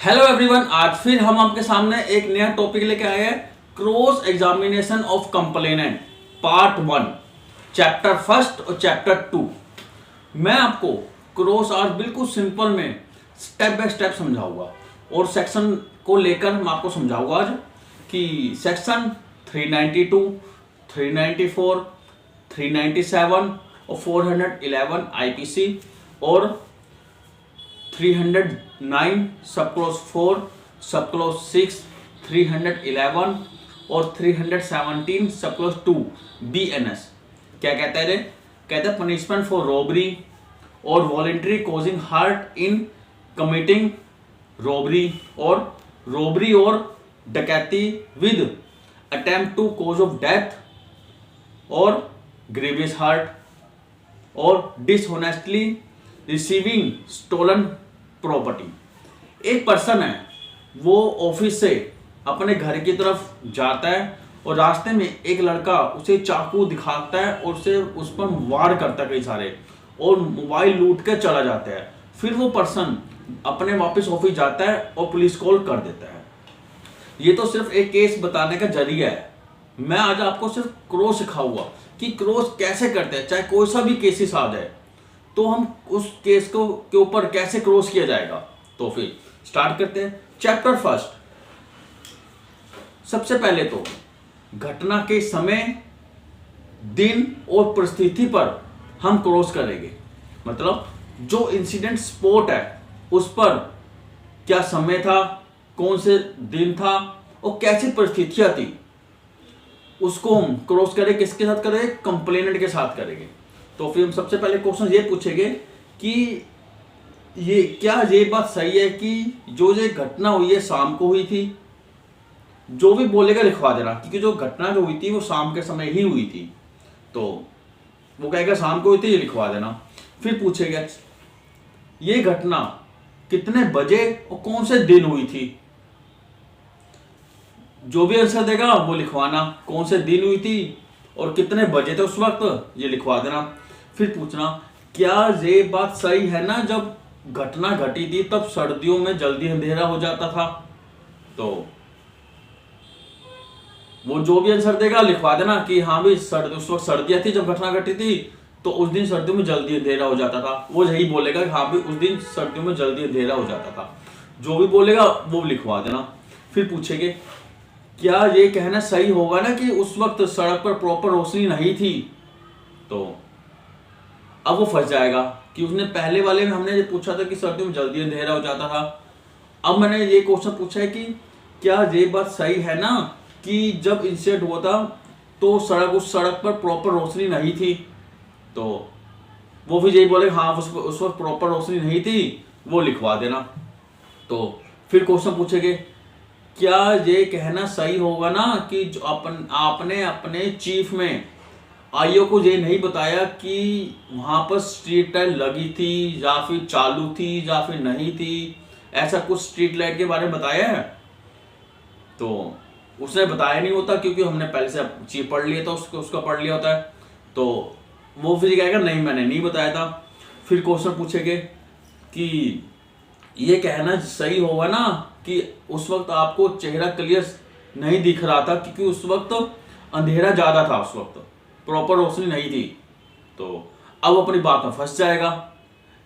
Hello everyone, आज फिर हम आपके सामने एक नया टॉपिक लेके आए हैं। Cross examination of complainant part 1 chapter first और चैप्टर 2। मैं आपको क्रॉस आज बिल्कुल सिंपल में स्टेप बाय स्टेप समझाऊंगा और सेक्शन को लेकर मैं आपको समझाऊंगा आज कि सेक्शन 392, 394, 397 और 411 आईपीसी और 309 सब क्लॉज 4 सब क्लॉज 6 311 और 317 सब क्लॉज 2 बीएनएस क्या कहता है रे? कहता है punishment for robbery or voluntary causing hurt in committing robbery or dacoity with attempt to cause of death or grievous hurt or dishonestly receiving stolen property. एक person है, वो ऑफिस से अपने घर की तरफ जाता है और रास्ते में एक लड़का उसे चाकू दिखाता है और उसे उस पर वार करता है कई सारे और मोबाइल लूट के चला जाता है। फिर वो पर्सन अपने वापस ऑफिस जाता है और पुलिस कॉल कर देता है। ये तो सिर्फ एक केस बताने का जरिया है। मैं आज आपको सिर्फ क्रॉस सिखाऊंगा कि क्रॉस कैसे करते हैं, चाहे कोई सा भी केसेस आ जाए तो हम उस केस को के ऊपर कैसे क्रॉस किया जाएगा। तो फिर स्टार्ट करते हैं चैप्टर फर्स्ट। सबसे पहले तो घटना के समय, दिन और परिस्थिति पर हम क्रॉस करेंगे। मतलब जो इंसिडेंट स्पॉट है उस पर क्या समय था, कौन से दिन था और कैसी परिस्थितियां थी, उसको हम क्रॉस करें। किसके साथ करेंगे? कंप्लेनेंट के साथ करेंगे। तो फिर हम सबसे पहले क्वेश्चन ये पूछेंगे कि ये बात सही है कि जो घटना हुई है शाम को हुई थी। जो भी बोलेगा लिखवा देना, क्योंकि जो घटना जो हुई थी वो शाम के समय ही हुई थी। तो वो कहेगा शाम को हुई थी, ये लिखवा देना। फिर पूछेगा ये घटना कितने बजे और कौन से दिन हुई थी। जो भी आंसर देगा वो लिखवाना, कौन से दिन हुई थी और कितने बजे थे उस वक्त, ये लिखवा देना। फिर पूछना क्या ये बात सही है ना, जब घटना घटी थी तब सर्दियों में जल्दी अंधेरा हो जाता था। तो वो जो भी आंसर देगा लिखवा देना कि हाँ भाई उस वक्त सर्दियां थी जब घटना घटी थी, तो उस दिन सर्दियों में जल्दी अंधेरा हो जाता था। वो यही बोलेगा कि हाँ भाई उस दिन सर्दियों में जल्दी अंधेरा हो जाता था। जो भी बोलेगा वो लिखवा देना। फिर पूछेंगे क्या ये कहना सही होगा ना कि उस वक्त सड़क पर प्रॉपर रोशनी नहीं थी। तो अब वो फंस जाएगा कि उसने पहले वाले में हमने ये पूछा था कि सर्दियों में जल्दी अंधेरा हो जाता था। अब मैंने ये क्वेश्चन पूछा है कि क्या ये बात सही है ना कि जब इंसिडेंट हुआ था तो उस सड़क पर प्रॉपर रोशनी नहीं थी। तो वो भी यही बोले हाँ उस वक्त प्रॉपर रोशनी नहीं थी, वो लिखवा देना। तो फिर क्वेश्चन पूछेंगे क्या ये कहना सही होगा ना कि जो आपने अपने चीफ में आईओ को ये नहीं बताया कि वहां पर स्ट्रीट लाइट लगी थी या फिर चालू थी या फिर नहीं थी, ऐसा कुछ स्ट्रीट लाइट के बारे में बताया है। तो उसने बताया नहीं होता क्योंकि हमने पहले से चीफ पढ़ लिया था, उसका पढ़ लिया होता है। तो वो फिर कहेगा नहीं मैंने नहीं बताया था। फिर क्वेश्चन पूछेंगे कि ये कहना सही होगा ना कि उस वक्त आपको चेहरा क्लियर नहीं दिख रहा था क्योंकि उस वक्त अंधेरा ज्यादा था, उस वक्त प्रॉपर रोशनी नहीं थी। तो अब अपनी बात में फंस जाएगा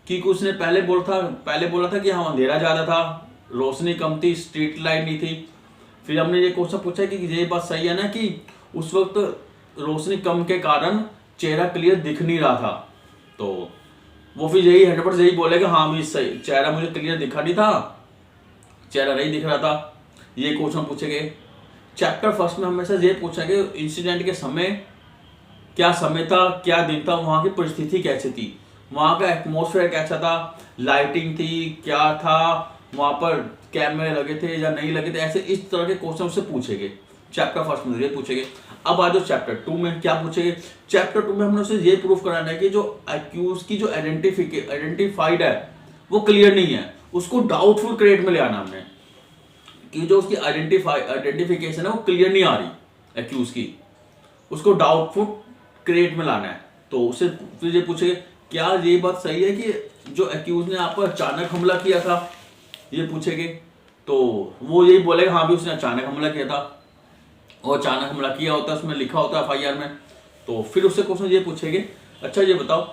क्योंकि उसने पहले बोला था कि हाँ अंधेरा ज्यादा था, रोशनी कम थी, स्ट्रीट लाइट नहीं थी। फिर हमने ये क्वेश्चन पूछा कि ये बात सही है ना कि उस वक्त रोशनी कम के कारण चेहरा क्लियर दिख नहीं रहा था। तो वो फिर यही 100% यही बोलेगा हाँ भी सही, चेहरा मुझे क्लियर दिखा नहीं था, चेहरा नहीं दिख रहा था। ये क्वेश्चन पूछेंगे। चैप्टर फर्स्ट में हमेशा ये पूछेंगे इंसिडेंट के समय, क्या समय था, क्या दिन था, वहां की परिस्थिति कैसी थी, वहां का एटमॉस्फेयर कैसा था, लाइटिंग थी, क्या था, वहां पर कैमरे लगे थे या नहीं लगे थे, ऐसे इस तरह के क्वेश्चन से पूछेंगे। चैप्टर फर्स्ट में ये पूछेंगे। अब आ जाओ चैप्टर 2 में क्या पूछेंगे। चैप्टर 2 में हमने उसे ये प्रूफ कराना है कि जो एक्यूज की जो आइडेंटिफाइड है वो क्लियर नहीं है, उसको डाउटफुल क्रिएट में ले आना हमने कि जो उसकी आइडेंटिफिकेशन है वो क्लियर नहीं आ रही एक्यूज की, उसको डाउटफुल क्रिएट में लाना है। तो उसे फिर ये पूछेंगे क्या ये बात सही है कि जो एक्यूज ने आप पर अचानक हमला किया था, ये पूछेंगे। तो वो यही बोलेगा हाँ भी उसने अचानक हमला किया था, और अचानक हमला किया होता है उसमें लिखा होता है FIR में। तो फिर उससे क्वेश्चन ये पूछेंगे, अच्छा ये बताओ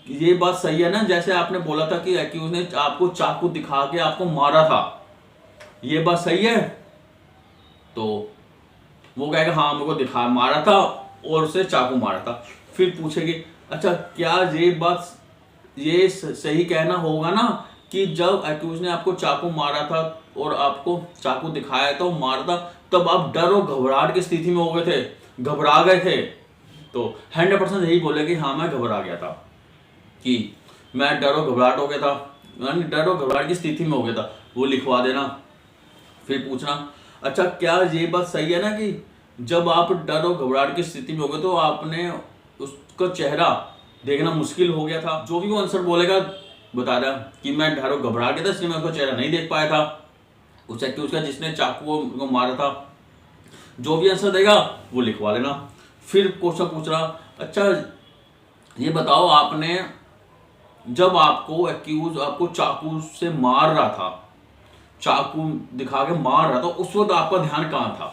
ये बात सही है ना, जैसे आपने बोला था कि एक्यूज ने आपको चाकू दिखा के आपको मारा था, ये बात सही है? तो वो कहेगा हाँ मेरे को दिखा मारा था और उसे चाकू मारा था। फिर पूछेंगे अच्छा क्या ये बात ये सही कहना होगा ना कि जब एक्यूज ने आपको चाकू मारा था और आपको चाकू दिखाया था और मारा था, तब आप डर और घबराहट की स्थिति में हो गए थे, घबरा गए थे? तो 100% यही बोले कि हाँ मैं घबरा गया था, कि मैं डर और घबराहट हो गया था, यानी डर और घबराहट की स्थिति में हो गया था, वो लिखवा देना। फिर पूछना अच्छा क्या ये बात सही है ना कि जब आप डर और घबराहट की स्थिति में हो गए तो आपने उसका चेहरा देखना मुश्किल हो गया था? जो भी वो आंसर बोलेगा बता रहा कि मैं डर और घबरा गया था इसलिए मैं उसका चेहरा नहीं देख पाया था, उस एक्यूज का जिसने चाकू को मारा था। जो भी आंसर देगा वो लिखवा लेना। फिर क्वेश्चन पूछ रहा अच्छा ये बताओ आपने जब आपको एक्यूज आपको चाकू से मार रहा था, चाकू दिखा के मार रहा था, उस वक्त आपका ध्यान कहाँ था?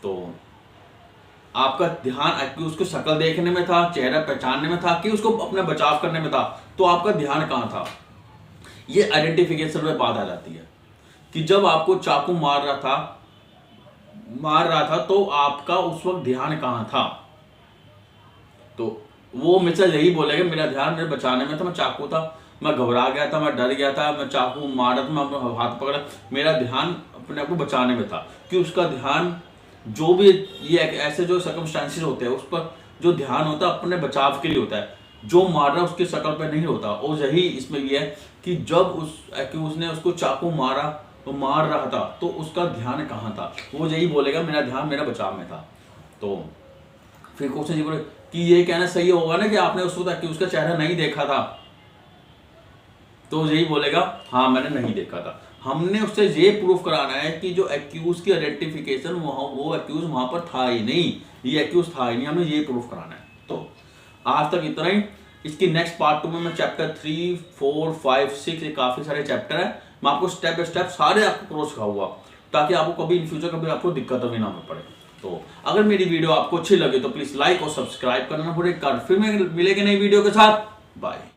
तो आपका ध्यान एक्यूज को शक्ल देखने में था, चेहरा पहचानने में था, कि उसको अपने बचाव करने में था? तो आपका ध्यान कहाँ था? ये आइडेंटिफिकेशन में बात आ जाती है कि जब आपको चाकू मार रहा था तो आपका उस वक्त ध्यान कहाँ था? तो वो हमेशा यही बोलेगा मेरा ध्यान मेरे बचाने में था, मैं चाकू था, मैं घबरा गया था, मैं डर गया था, मैं चाकू मारा था, मैं अपना हाथ पकड़ा, मेरा ध्यान अपने आप को बचाने में था। कि उसका ध्यान जो भी ये ऐसे जो सर्कमस्टांसेस होते हैं उस पर जो ध्यान होता है अपने बचाव के लिए होता है, जो मार रहा है उसकी शक्ल पर नहीं होता। और यही इसमें ये है कि जब उस एक्यूज ने उसको चाकू मारा तो मार रहा था तो उसका ध्यान कहाँ था? वो यही बोलेगा मेरा ध्यान मेरा बचाव में था। तो फिर क्वेश्चन ये बोले कि ये कहना सही होगा ना कि आपने उस वक्त उसका चेहरा नहीं देखा था? तो यही बोलेगा हाँ मैंने नहीं देखा था। हमने उससे ये प्रूफ कराना है कि जो एक्यूज की आइडेंटिफिकेशन वो एक्यूज वहां पर था ही नहीं, ये एक्यूज था ही नहीं, हमें ये प्रूफ कराना है। तो आज तक इतना ही। इसकी नेक्स्ट पार्ट 2 में मैं चैप्टर 3, 4, 5, 6 ये काफी सारे चैप्टर है, मैं आपको स्टेप बाय स्टेप सारे आपको क्रॉस सिखाऊंगा ताकि आपको कभी इन फ्यूचर कभी आपको दिक्कत भी ना पड़े। तो अगर मेरी वीडियो आपको अच्छी लगे तो प्लीज लाइक और सब्सक्राइब करना ना भूलें। फिर मैं मिलेंगे नई वीडियो के साथ। बाय।